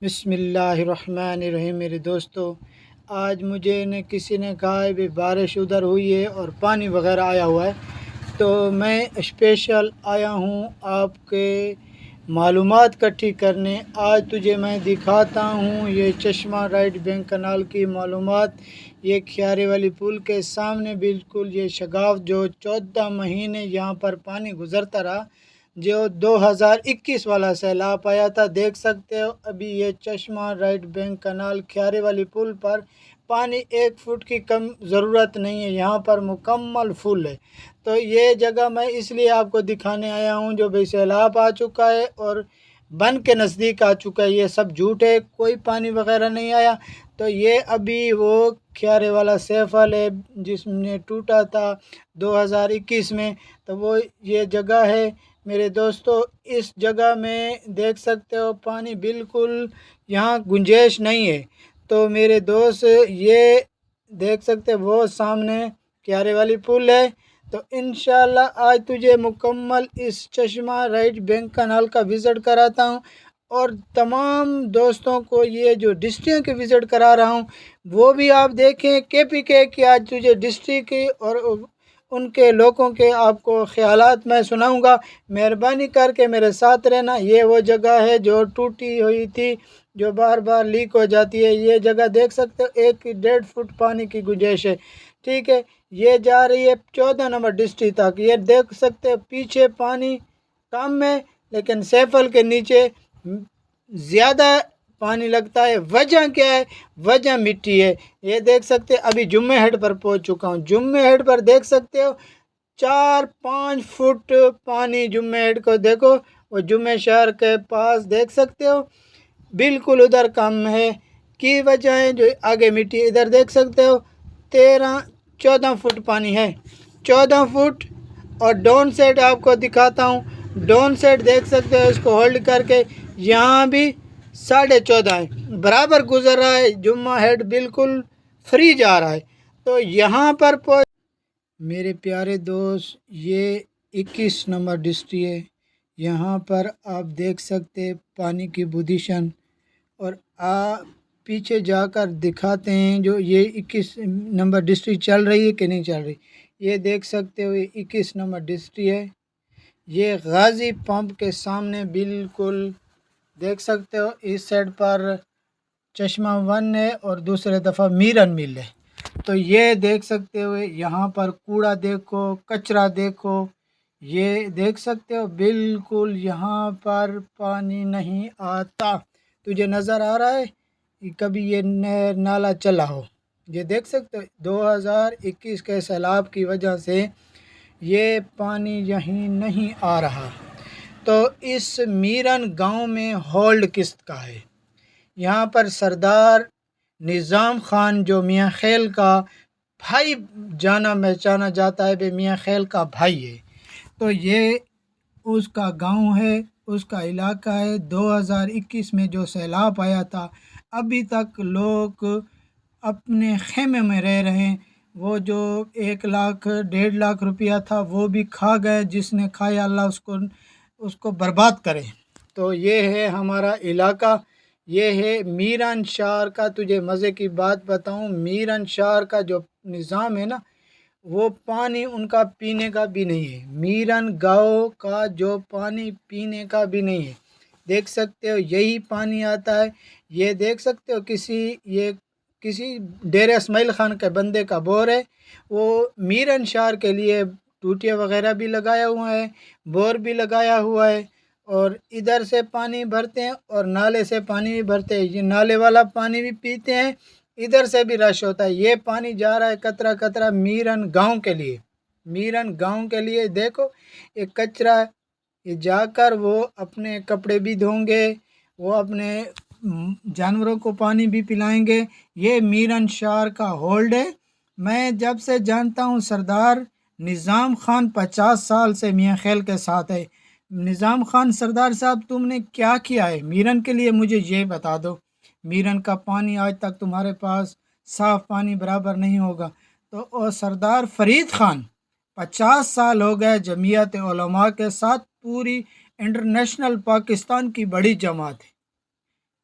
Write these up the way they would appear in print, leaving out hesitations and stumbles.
بسم اللہ الرحمن الرحیم۔ میرے دوستو، آج مجھے کسی نے کہا ہے بھی بارش ادھر ہوئی ہے اور پانی وغیرہ آیا ہوا ہے، تو میں اسپیشل آیا ہوں آپ کے معلومات اکٹھی کرنے۔ آج تجھے میں دکھاتا ہوں یہ چشمہ رائٹ بینک کنال کی معلومات۔ یہ کھیارے والی پل کے سامنے بالکل یہ شگاف جو 14 مہینے یہاں پر پانی گزرتا رہا، جو 2021 والا سیلاب آیا تھا۔ دیکھ سکتے ہو ابھی یہ چشمہ رائٹ بینک کنال کھیارے والی پل پر پانی 1 فٹ کی کم ضرورت نہیں ہے، یہاں پر مکمل فل ہے۔ تو یہ جگہ میں اس لیے آپ کو دکھانے آیا ہوں جو بھئی سیلاب آ چکا ہے اور بن کے نزدیک آ چکا ہے، یہ سب جھوٹ ہے، کوئی پانی وغیرہ نہیں آیا۔ تو یہ ابھی وہ کھیارے والا سیفل ہے جس نے ٹوٹا تھا 2021 میں، تو وہ یہ جگہ ہے میرے دوستو۔ اس جگہ میں دیکھ سکتے ہو پانی بالکل یہاں گنجائش نہیں ہے۔ تو میرے دوست یہ دیکھ سکتے وہ سامنے کھیارے والی پل ہے۔ تو انشاءاللہ آج تجھے مکمل اس چشمہ رائٹ بینک کنال کا وزٹ کراتا ہوں، اور تمام دوستوں کو یہ جو ڈسٹرکٹ کے وزٹ کرا رہا ہوں وہ بھی آپ دیکھیں۔ KPK کی آج تجھے ڈسٹرکٹ کی اور ان کے لوگوں کے آپ کو خیالات میں سناؤں گا۔ مہربانی کر کے میرے ساتھ رہنا۔ یہ وہ جگہ ہے جو ٹوٹی ہوئی تھی، جو بار بار لیک ہو جاتی ہے۔ یہ جگہ دیکھ سکتے ہو 1.5 فٹ پانی کی گنجائش ہے، ٹھیک ہے۔ یہ جا رہی ہے 14 نمبر ڈسٹرکٹ تک۔ یہ دیکھ سکتے ہو پیچھے پانی کم ہے لیکن سیفل کے نیچے زیادہ پانی لگتا ہے۔ وجہ کیا ہے؟ وجہ مٹی ہے۔ یہ دیکھ سکتے ابھی جمعہ ہیڈ پر پہنچ چکا ہوں۔ جمعہ ہیڈ پر دیکھ سکتے ہو 4-5 فٹ پانی جمعہ ہیڈ کو دیکھو، وہ جمعہ شہر کے پاس دیکھ سکتے ہو بالکل ادھر کم ہے کی وجہ ہے جو آگے مٹی۔ ادھر دیکھ سکتے ہو 14 فٹ پانی ہے، 14 فٹ۔ اور ڈاؤن سائڈ آپ کو دکھاتا ہوں، ڈاؤن سائڈ دیکھ سکتے ہو، اس کو ہولڈ کر کے یہاں بھی 14.5 ہے، برابر گزر رہا ہے۔ جمعہ ہیڈ بالکل فری جا رہا ہے۔ تو یہاں پر میرے پیارے دوست یہ 21 نمبر ڈسٹرکٹ ہے۔ یہاں پر آپ دیکھ سکتے پانی کی پوزیشن، اور پیچھے جا کر دکھاتے ہیں جو یہ 21 نمبر ڈسٹرکٹ چل رہی ہے کہ نہیں چل رہی۔ یہ دیکھ سکتے ہو یہ 21 نمبر ڈسٹرکٹ ہے۔ یہ غازی پمپ کے سامنے بالکل دیکھ سکتے ہو، اس سائڈ پر چشمہ 1 ہے اور دوسرے دفعہ میرن مل ہے۔ تو یہ دیکھ سکتے ہو یہاں پر کوڑا دیکھو، کچرا دیکھو، یہ دیکھ سکتے ہو بالکل یہاں پر پانی نہیں آتا۔ تجھے نظر آ رہا ہے کبھی یہ نالا چلا ہو؟ یہ دیکھ سکتے ہو 2021 کے سیلاب کی وجہ سے یہ پانی یہیں نہیں آ رہا۔ تو اس میرن گاؤں میں ہولڈ کس کا ہے؟ یہاں پر سردار نظام خان جو میاں خیل کا بھائی جانا پہچانا جاتا ہے، بے میاں خیل کا بھائی ہے، تو یہ اس کا گاؤں ہے، اس کا علاقہ ہے۔ 2021 میں جو سیلاب آیا تھا ابھی تک لوگ اپنے خیمے میں رہ رہے ہیں۔ وہ جو 1 لاکھ 1.5 لاکھ روپیہ تھا وہ بھی کھا گئے، جس نے کھایا اللہ اس کو برباد کرے۔ تو یہ ہے ہمارا علاقہ، یہ ہے میرن شہر کا۔ تجھے مزے کی بات بتاؤں، میرن شہر کا جو نظام ہے نا، وہ پانی ان کا پینے کا بھی نہیں ہے۔ میرن گاؤں کا جو پانی پینے کا بھی نہیں ہے، دیکھ سکتے ہو یہی پانی آتا ہے۔ یہ دیکھ سکتے ہو کسی ڈیر اسماعیل خان کے بندے کا بور ہے، وہ میرن شہر کے لیے ٹوٹیاں وغیرہ بھی لگایا ہوا ہے، بور بھی لگایا ہوا ہے، اور ادھر سے پانی بھرتے ہیں اور نالے سے پانی بھی بھرتے ہیں۔ یہ نالے والا پانی بھی پیتے ہیں، ادھر سے بھی رش ہوتا ہے۔ یہ پانی جا رہا ہے قطرہ قطرہ میرن گاؤں کے لیے، میرن گاؤں کے لیے۔ دیکھو یہ کچرا، یہ جا کر وہ اپنے کپڑے بھی دھویں گے، وہ اپنے جانوروں کو پانی بھی پلائیں گے۔ یہ میرن شہر کا ہولڈ ہے۔ میں جب سے جانتا ہوں سردار نظام خان 50 سال سے میاں خیل کے ساتھ ہے۔ نظام خان سردار صاحب، تم نے کیا کیا ہے میرن کے لیے؟ مجھے یہ بتا دو۔ میرن کا پانی آج تک تمہارے پاس صاف پانی برابر نہیں ہوگا۔ تو اور سردار فرید خان 50 سال ہو گئے جمعیت علماء کے ساتھ، پوری انٹرنیشنل پاکستان کی بڑی جماعت ہے،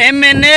MNA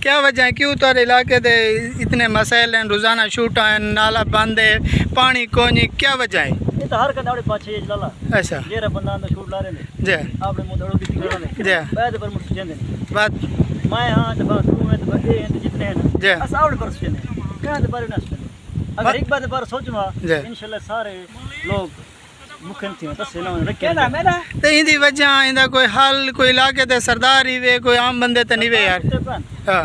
کیا وجہ ہے کیوں تارے علاقے دے اتنے مسائل ہیں روزانہ شوٹاں ہیں نالا بند ہے پانی کونی کیا وجہ ہے یہ تو ہر کداڑے پاچھے جلالا اچھا جیرا بندہ اندر شوٹ لا رہے ہیں جی آپ نے مدھڑوں کی تکڑا لے جی بعد پر مجھ جاندے بات میں ہاں دفعہ تو میں تو بڑے ہیں جتنے ہیں جی اس آوڑ پر سجنے کہاں دے بارے نہ سجنے اگر ایک بات پر سوچوا جی انشاءاللہ سارے لوگ مکھن تھے تو سینا میں رکھے کہنا میرا تے ایندی وجہ ایندا کوئی حل کوئی علاقے تے سردار ہی وے کوئی عام بندے تے نہیں وے یار ہاں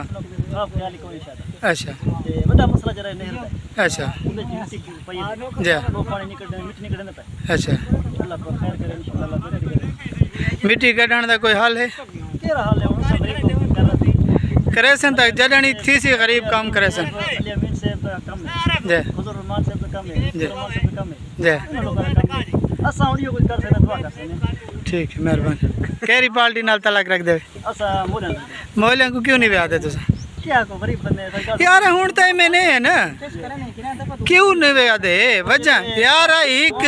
آپ خیال کوئی شاید اچھا تے بڑا مسئلہ جرا نہیں ہے اچھا اندر جنسی کی پئی جی وہ پانی نکلنے مٹ نکلنے پہ اچھا اللہ کو خیر کرے انشاءاللہ اللہ کرے مٹی کڈن دا کوئی حل ہے کیا حال ہے ان سے غریب کر رہا تھی کرے سن تک جڑنی تھی سی غریب کام کرے سن علی امین صاحب کا کم ہے جی حضور رحمان صاحب کا کم ہے جی رحمان صاحب کا کم ہے جی ان لوگوں کا کم ہے اساں اڑیو کچھ کر سکتے دعا کر سکتے ٹھیک ہے مہربانی کیری پارٹی نال تعلق رکھ دے اساں مولن مولیاں کو کیوں نہیں وے آتے تساں کیا کو غریب بندے سرکار یار ہن تے میں نے ہے نا کیوں نہیں وے آدے وجہ یار ایک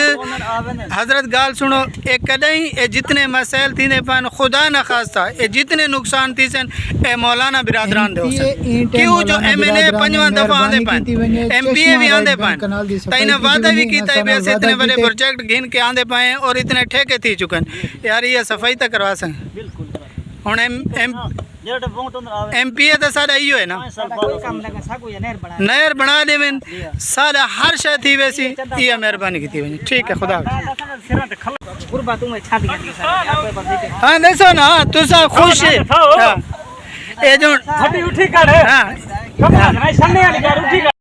حضرت گال سنو ایک کدیں اے جتنے مسائل تینے پان خدا نہ خواستہ اے جتنے نقصان تھی سن اے مولانا برادران دے حسن کیوں جو ایم این اے پنجواں دفعہ آندے پائیں ایم پی اے بھی آندے پائیں تائنہ وعدہ بھی کیتا ہے بیسے اتنے بڑے پروجیکٹ گھن کے آندے پائیں اور اتنے ٹھیکے تھی چکن یار یہ صفائی تک کروا سن بالکل ہن جڑا ووٹ اندر آوے ایم پی اے تے سارا ایو ہے نا کوئی کام لگا سا کوئی نہر بنا نہر بنا دے میں سارا ہر شے تھی ویسی یہ مہربانی کی تھی ونی ٹھیک ہے خدا حافظ غربا تو میں چھا دیا سارا آپ پر دیکھ ہاں دیکھو نا تسا خوش اے جو ہٹی اٹھی کڑے ہاں کم نہیں سننے والی کر اٹھی